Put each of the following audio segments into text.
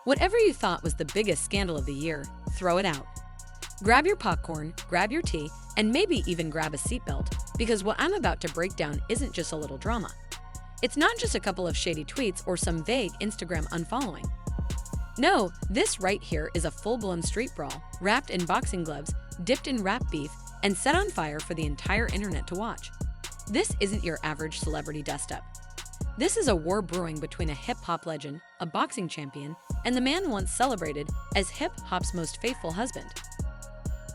Whatever you thought was the biggest scandal of the year, throw it out. Grab your popcorn, grab your tea, and maybe even grab a seatbelt, because what I'm about to break down isn't just a little drama. It's not just a couple of shady tweets or some vague Instagram unfollowing. No, this right here is a full-blown street brawl, wrapped in boxing gloves, dipped in rap beef, and set on fire for the entire internet to watch. This isn't your average celebrity dust-up. This is a war brewing between a hip-hop legend, a boxing champion, and the man once celebrated as hip-hop's most faithful husband.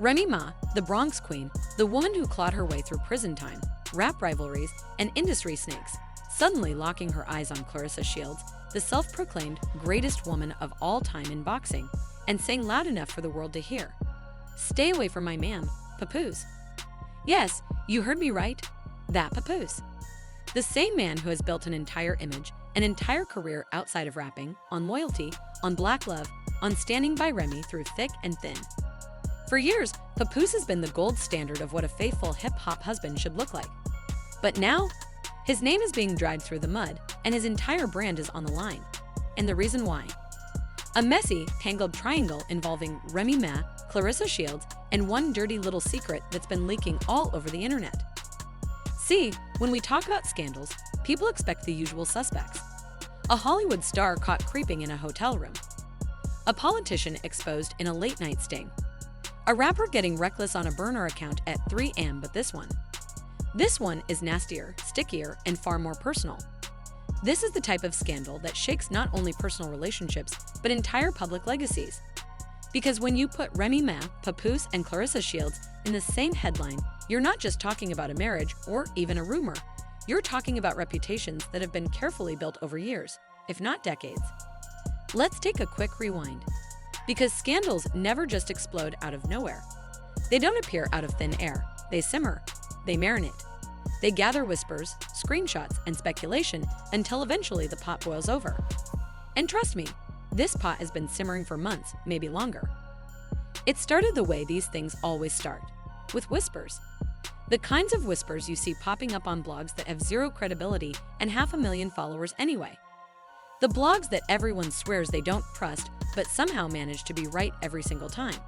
Remy Ma, the Bronx Queen, the woman who clawed her way through prison time, rap rivalries, and industry snakes, suddenly locking her eyes on Claressa Shields, the self-proclaimed greatest woman of all time in boxing, and saying loud enough for the world to hear, "Stay away from my man, Papoose." Yes, you heard me right. That Papoose. The same man who has built an entire image, an entire career outside of rapping, on loyalty, on black love, on standing by Remy through thick and thin. For years, Papoose has been the gold standard of what a faithful hip-hop husband should look like. But now, his name is being dragged through the mud, and his entire brand is on the line. And the reason why? A messy, tangled triangle involving Remy Ma, Claressa Shields, and one dirty little secret that's been leaking all over the internet. See, when we talk about scandals, people expect the usual suspects. A Hollywood star caught creeping in a hotel room. A politician exposed in a late-night sting. A rapper getting reckless on a burner account at 3 a.m. But this one is nastier, stickier, and far more personal. This is the type of scandal that shakes not only personal relationships, but entire public legacies. Because when you put Remy Ma, Papoose, and Claressa Shields in the same headline, you're not just talking about a marriage or even a rumor. You're talking about reputations that have been carefully built over years, if not decades. Let's take a quick rewind. Because scandals never just explode out of nowhere. They don't appear out of thin air. They simmer. They marinate. They gather whispers, screenshots, and speculation until eventually the pot boils over. And trust me, this pot has been simmering for months, maybe longer. It started the way these things always start, with whispers. The kinds of whispers you see popping up on blogs that have zero credibility and 500,000 followers anyway. The blogs that everyone swears they don't trust, but somehow manage to be right every single time.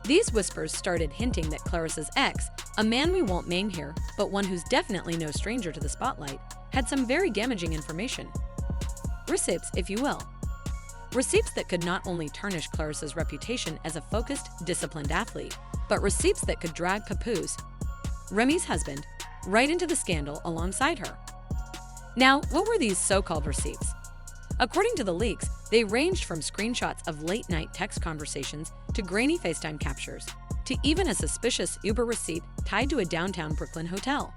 These whispers started hinting that Claressa's ex, a man we won't name here, but one who's definitely no stranger to the spotlight, had some very damaging information. Receipts, if you will. Receipts that could not only tarnish Claressa's reputation as a focused, disciplined athlete, but receipts that could drag Papoose, Remy's husband, right into the scandal alongside her. Now, what were these so-called receipts? According to the leaks, they ranged from screenshots of late-night text conversations to grainy FaceTime captures, to even a suspicious Uber receipt tied to a downtown Brooklyn hotel.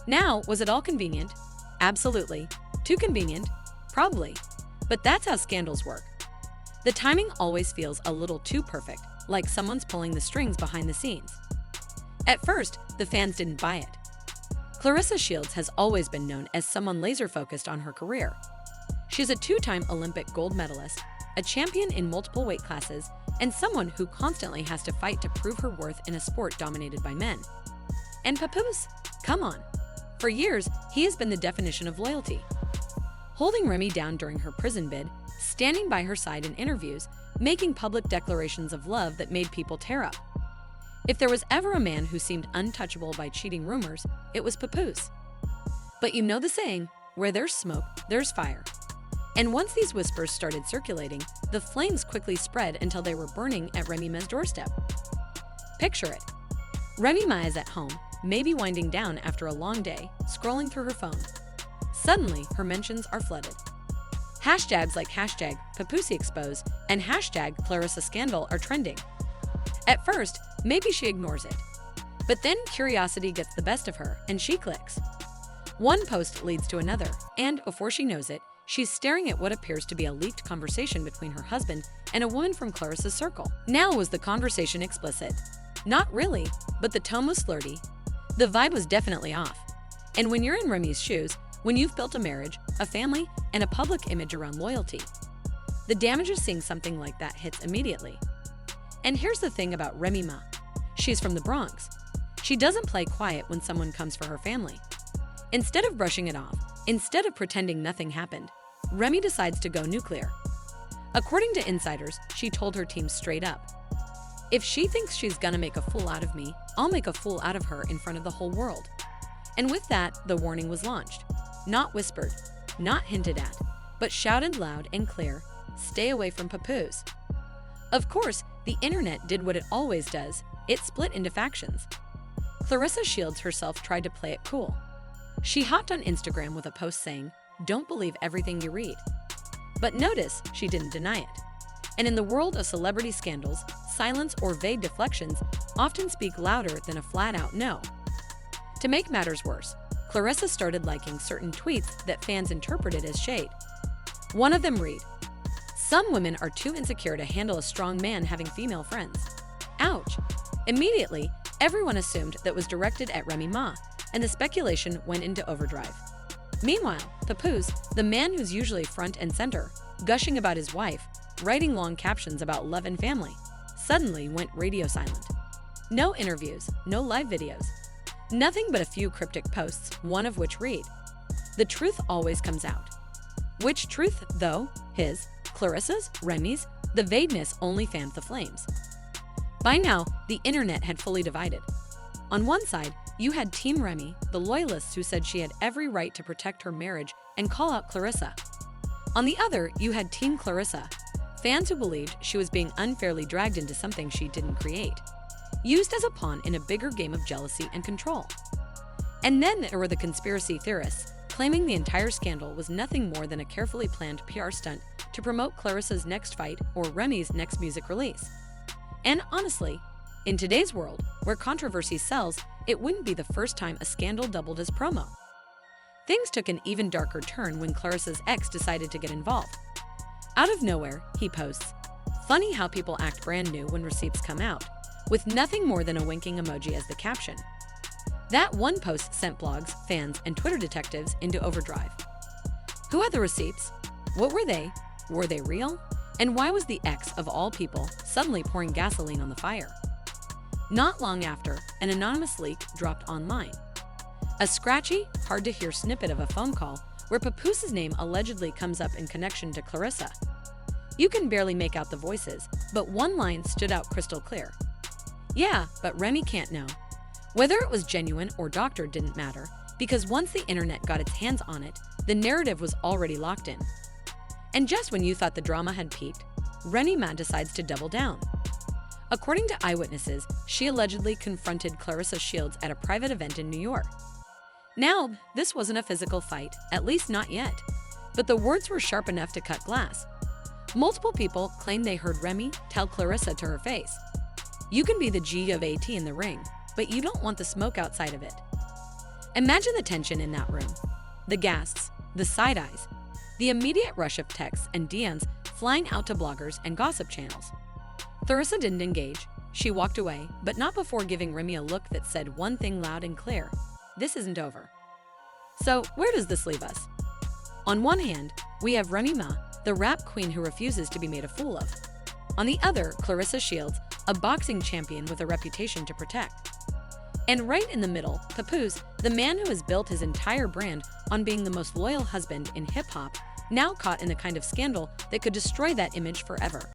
Now, was it all convenient? Absolutely. Too convenient? Probably. But that's how scandals work. The timing always feels a little too perfect, like someone's pulling the strings behind the scenes. At first, the fans didn't buy it. Claressa Shields has always been known as someone laser-focused on her career. She's a 2-time Olympic gold medalist, a champion in multiple weight classes, and someone who constantly has to fight to prove her worth in a sport dominated by men. And Papoose? Come on. For years, he has been the definition of loyalty. Holding Remy down during her prison bid, standing by her side in interviews, making public declarations of love that made people tear up. If there was ever a man who seemed untouchable by cheating rumors, it was Papoose. But you know the saying, where there's smoke, there's fire. And once these whispers started circulating, the flames quickly spread until they were burning at Remy Ma's doorstep. Picture it. Remy Ma is at home, maybe winding down after a long day, scrolling through her phone. Suddenly, her mentions are flooded. Hashtags like hashtag Papoose exposed and hashtag Claressa scandal are trending. At first, maybe she ignores it. But then curiosity gets the best of her and she clicks. One post leads to another, and before she knows it, she's staring at what appears to be a leaked conversation between her husband and a woman from Claressa's circle. Now was the conversation explicit? Not really, but the tone was flirty. The vibe was definitely off. And when you're in Remy's shoes, when you've built a marriage, a family, and a public image around loyalty, the damage of seeing something like that hits immediately. And here's the thing about Remy Ma. She's from the Bronx. She doesn't play quiet when someone comes for her family. Instead of brushing it off, instead of pretending nothing happened, Remy decides to go nuclear. According to insiders, she told her team straight up, "If she thinks she's gonna make a fool out of me, I'll make a fool out of her in front of the whole world." And with that, the warning was launched. Not whispered, not hinted at, but shouted loud and clear, "Stay away from Papoose." Of course, the internet did what it always does. It split into factions. Claressa Shields herself tried to play it cool. She hopped on Instagram with a post saying, "Don't believe everything you read." But notice she didn't deny it. And in the world of celebrity scandals, silence or vague deflections often speak louder than a flat-out no. To make matters worse, Claressa started liking certain tweets that fans interpreted as shade. One of them read, "Some women are too insecure to handle a strong man having female friends." Ouch! Immediately, everyone assumed that was directed at Remy Ma, and the speculation went into overdrive. Meanwhile, Papoose, the man who's usually front and center, gushing about his wife, writing long captions about love and family, suddenly went radio silent. No interviews, no live videos. Nothing but a few cryptic posts, one of which read, "The truth always comes out." Which truth, though? His, Claressa's, Remy's? The vagueness only fanned the flames. By now, the internet had fully divided. On one side, you had Team Remy, the loyalists who said she had every right to protect her marriage and call out Claressa. On the other, you had Team Claressa, fans who believed she was being unfairly dragged into something she didn't create, used as a pawn in a bigger game of jealousy and control. And then there were the conspiracy theorists, claiming the entire scandal was nothing more than a carefully planned PR stunt to promote Claressa's next fight or Remy's next music release. And honestly, in today's world, where controversy sells, it wouldn't be the first time a scandal doubled as promo. Things took an even darker turn when Claressa's ex decided to get involved. Out of nowhere, he posts, "Funny how people act brand new when receipts come out," with nothing more than a winking emoji as the caption. That one post sent blogs, fans, and Twitter detectives into overdrive. Who had the receipts? What were they? Were they real? And why was the ex of all people suddenly pouring gasoline on the fire? Not long after, an anonymous leak dropped online. A scratchy, hard-to-hear snippet of a phone call where Papoose's name allegedly comes up in connection to Claressa. You can barely make out the voices, but one line stood out crystal clear. "Yeah, but Remy can't know." Whether it was genuine or doctored didn't matter, because once the internet got its hands on it, the narrative was already locked in. And just when you thought the drama had peaked, Remy Ma decides to double down. According to eyewitnesses, she allegedly confronted Claressa Shields at a private event in New York. Now, this wasn't a physical fight, at least not yet, but the words were sharp enough to cut glass. Multiple people claimed they heard Remy tell Claressa to her face, "You can be the G of AT in the ring, but you don't want the smoke outside of it." Imagine the tension in that room. The gasps, the side eyes, the immediate rush of texts and DMs flying out to bloggers and gossip channels. Claressa didn't engage. She walked away, but not before giving Remy a look that said one thing loud and clear: "This isn't over." So where does this leave us? On one hand, we have Remy Ma, the rap queen who refuses to be made a fool of. On the other, Claressa Shields, a boxing champion with a reputation to protect. And right in the middle, Papoose, the man who has built his entire brand on being the most loyal husband in hip-hop, now caught in a kind of scandal that could destroy that image forever.